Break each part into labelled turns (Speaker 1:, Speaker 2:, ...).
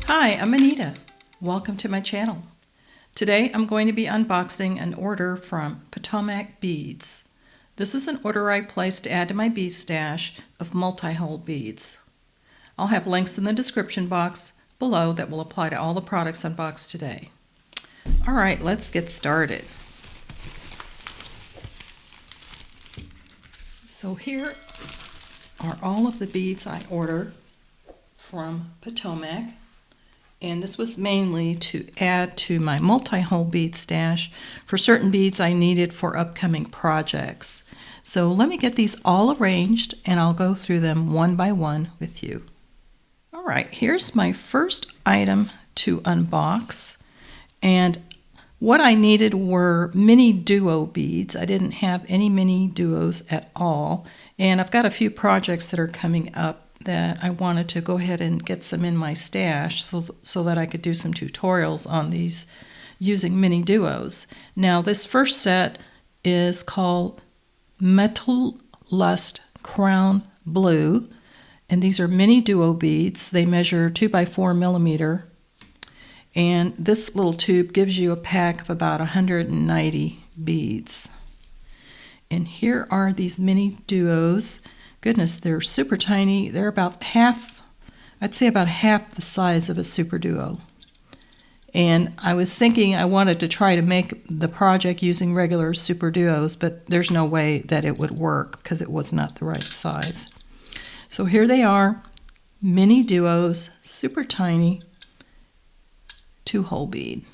Speaker 1: Hi, I'm Anita. Welcome to my channel. Today I'm going to be unboxing an order from Potomac Beads. This is an order I placed to add to my bead stash of multi-hole beads. I'll have links in the description box below that will apply to all the products unboxed today. Alright, let's get started. So here are all of the beads I ordered from Potomac. And this was mainly to add to my multi-hole bead stash for certain beads I needed for upcoming projects. So let me get these all arranged and I'll go through them one by one with you. All right, here's my first item to unbox. And what I needed were MiniDuo beads. I didn't have any MiniDuos at all. And I've got a few projects that are coming up that I wanted to go ahead and get some in my stash so that I could do some tutorials on these using MiniDuos. Now this first set is called Metalust Crown Blue, and these are MiniDuo beads. They measure 2 by 4 millimeter, and this little tube gives you a pack of about 190 beads. And here are these MiniDuos. Goodness, they're super tiny. They're about half, I'd say about half the size of a SuperDuo. And I was thinking I wanted to try to make the project using regular SuperDuos, but there's no way that it would work because it was not the right size. So here they are, MiniDuos, super tiny, 2-hole bead.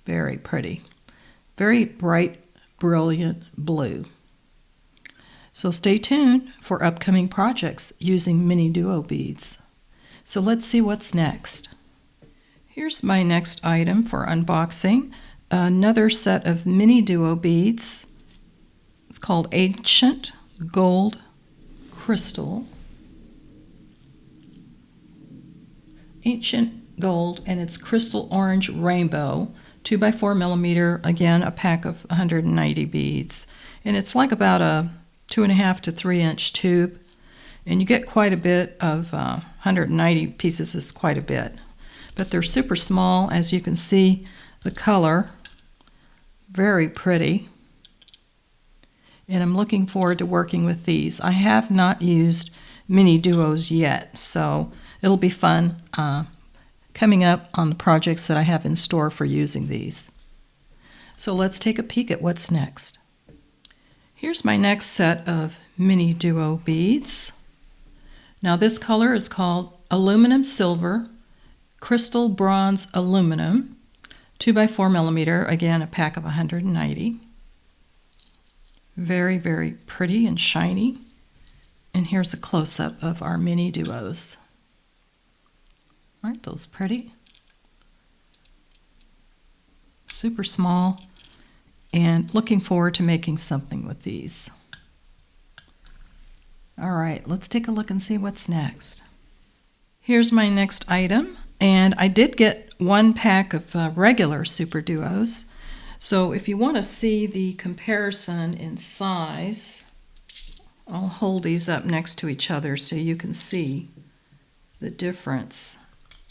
Speaker 1: Very pretty. Very bright, brilliant blue. So stay tuned for upcoming projects using MiniDuo beads. So let's see what's next. Here's my next item for unboxing. Another set of MiniDuo beads. It's called Ancient Gold Crystal. Ancient Gold, and it's crystal orange rainbow. 2 by 4 millimeter, again a pack of 190 beads. And it's like about a 2.5 to 3 inch tube, and you get quite a bit of 190 pieces is quite a bit, but they're super small. As you can see, the color very pretty, and I'm looking forward to working with these. I have not used MiniDuos yet, so it'll be fun coming up on the projects that I have in store for using these. So let's take a peek at what's next. Here's my next set of MiniDuo beads. Now this color is called Aluminum Silver, Crystal Bronze Aluminum, 2 by 4 millimeter, again a pack of 190. Very, very pretty and shiny. And here's a close-up of our MiniDuos. Aren't those pretty? Super small. And looking forward to making something with these. All right, let's take a look and see what's next. Here's my next item, and I did get one pack of regular SuperDuos. So if you want to see the comparison in size, I'll hold these up next to each other so you can see the difference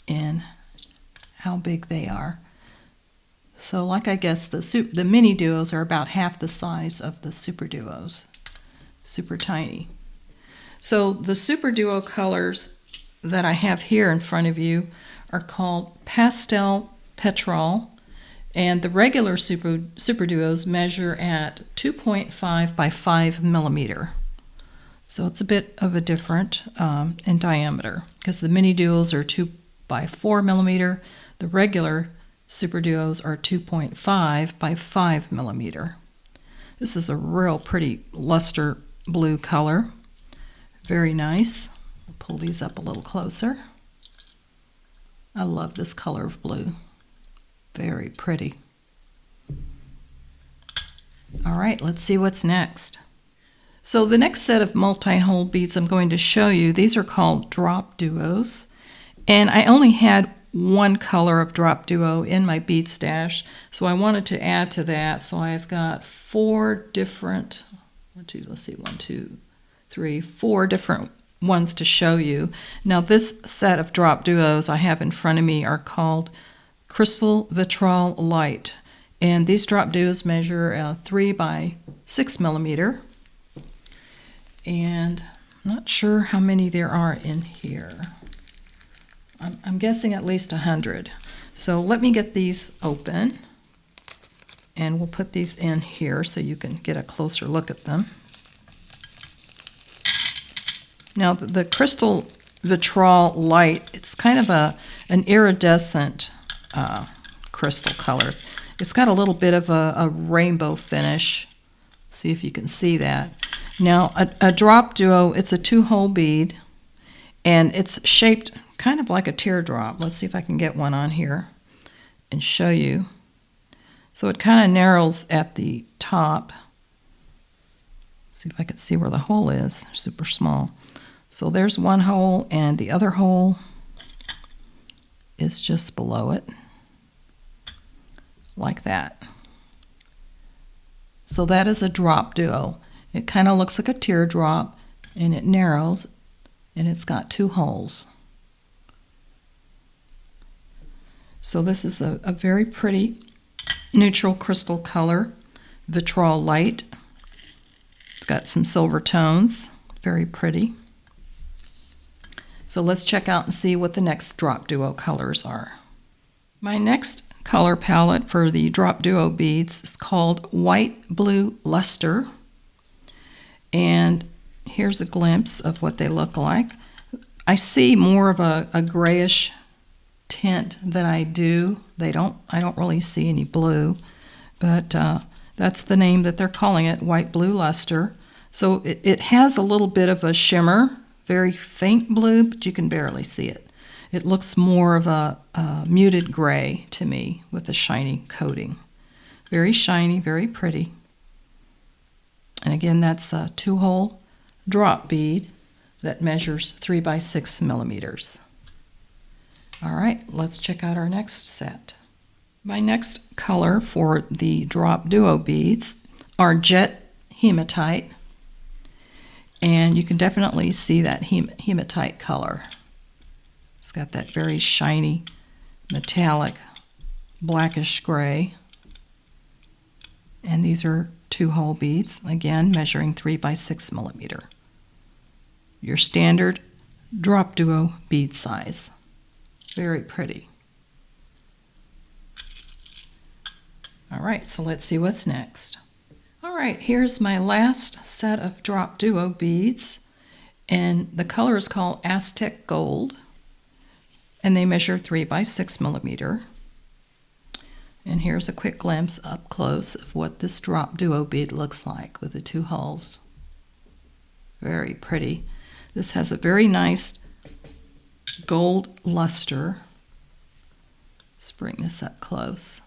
Speaker 1: in how big they are. So like I guess the MiniDuos are about half the size of the SuperDuos. Super tiny. So the SuperDuo colors that I have here in front of you are called Pastel Petrol, and the regular SuperDuos measure at 2.5 by 5 millimeter. So it's a bit of a different in diameter, because the MiniDuos are 2 by 4 millimeter. The regular SuperDuos are 2.5 by 5 millimeter. This is a real pretty luster blue color. Very nice. I'll pull these up a little closer. I love this color of blue. Very pretty. All right, let's see what's next. So the next set of multi-hole beads I'm going to show you, these are called DropDuos. And I only had one color of DropDuo in my bead stash, so I wanted to add to that. So I've got 4 different, 4 different ones to show you. Now this set of DropDuos I have in front of me are called Crystal Vitrail Light. And these DropDuos measure 3 by 6 millimeter. And I'm not sure how many there are in here. I'm guessing at least 100. So let me get these open. And we'll put these in here so you can get a closer look at them. Now the Crystal Vitrail Light, it's kind of an iridescent crystal color. It's got a little bit of a rainbow finish. See if you can see that. Now a DropDuo, it's a 2-hole bead, and it's shaped kind of like a teardrop. Let's see if I can get one on here and show you. So it kind of narrows at the top. See if I can see where the hole is. They're super small. So there's one hole, and the other hole is just below it, like that. So that is a DropDuo. It kind of looks like a teardrop, and it narrows, and it's got 2 holes. So this is a very pretty neutral crystal color, Vitrail Light. It's got some silver tones, very pretty. So let's check out and see what the next DropDuo colors are. My next color palette for the DropDuo beads is called White Blue Luster. And here's a glimpse of what they look like. I see more of a grayish tint than I do. I don't really see any blue, but that's the name that they're calling it, White Blue Luster. So it has a little bit of a shimmer, very faint blue, but you can barely see it. It looks more of a muted gray to me with a shiny coating. Very shiny, very pretty. And again, that's a 2-hole drop bead that measures 3 by 6 millimeters. All right, let's check out our next set. My next color for the DropDuo beads are Jet Hematite. And you can definitely see that hematite color. It's got that very shiny, metallic, blackish gray. And these are 2-hole beads, again measuring 3 by 6 millimeter. Your standard DropDuo bead size. Very pretty. All right, so let's see what's next. All right, here's my last set of DropDuo beads, and the color is called Aztec Gold, and they measure 3 by 6 millimeter. And here's a quick glimpse up close of what this DropDuo bead looks like with the 2 holes. Very pretty. This has a very nice gold luster. Let's bring this up close.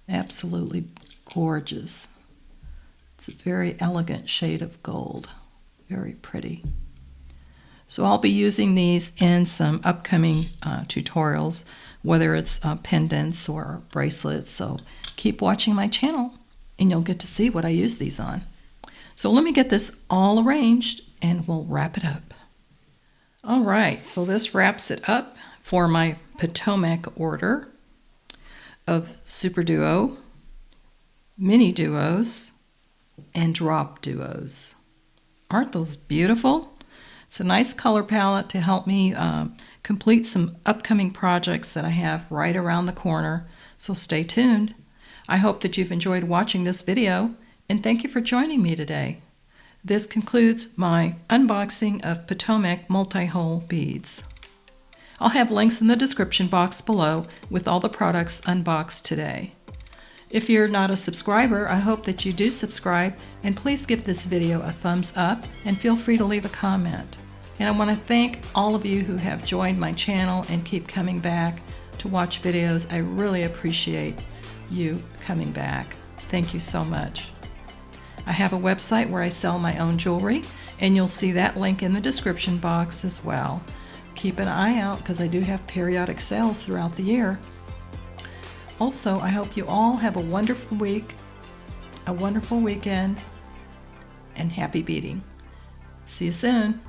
Speaker 1: Absolutely gorgeous. It's a very elegant shade of gold. Very pretty. So I'll be using these in some upcoming tutorials, whether it's pendants or bracelets. So keep watching my channel and you'll get to see what I use these on. So let me get this all arranged and we'll wrap it up. All right, so this wraps it up for my Potomac order of SuperDuo, MiniDuos, and DropDuos. Aren't those beautiful? It's a nice color palette to help me complete some upcoming projects that I have right around the corner, so stay tuned. I hope that you've enjoyed watching this video, and thank you for joining me today. This concludes my unboxing of Potomac multi-hole beads. I'll have links in the description box below with all the products unboxed today. If you're not a subscriber, I hope that you do subscribe, and please give this video a thumbs up and feel free to leave a comment. And I want to thank all of you who have joined my channel and keep coming back to watch videos. I really appreciate you coming back. Thank you so much. I have a website where I sell my own jewelry, and you'll see that link in the description box as well. Keep an eye out because I do have periodic sales throughout the year. Also, I hope you all have a wonderful week, a wonderful weekend, and happy beading. See you soon.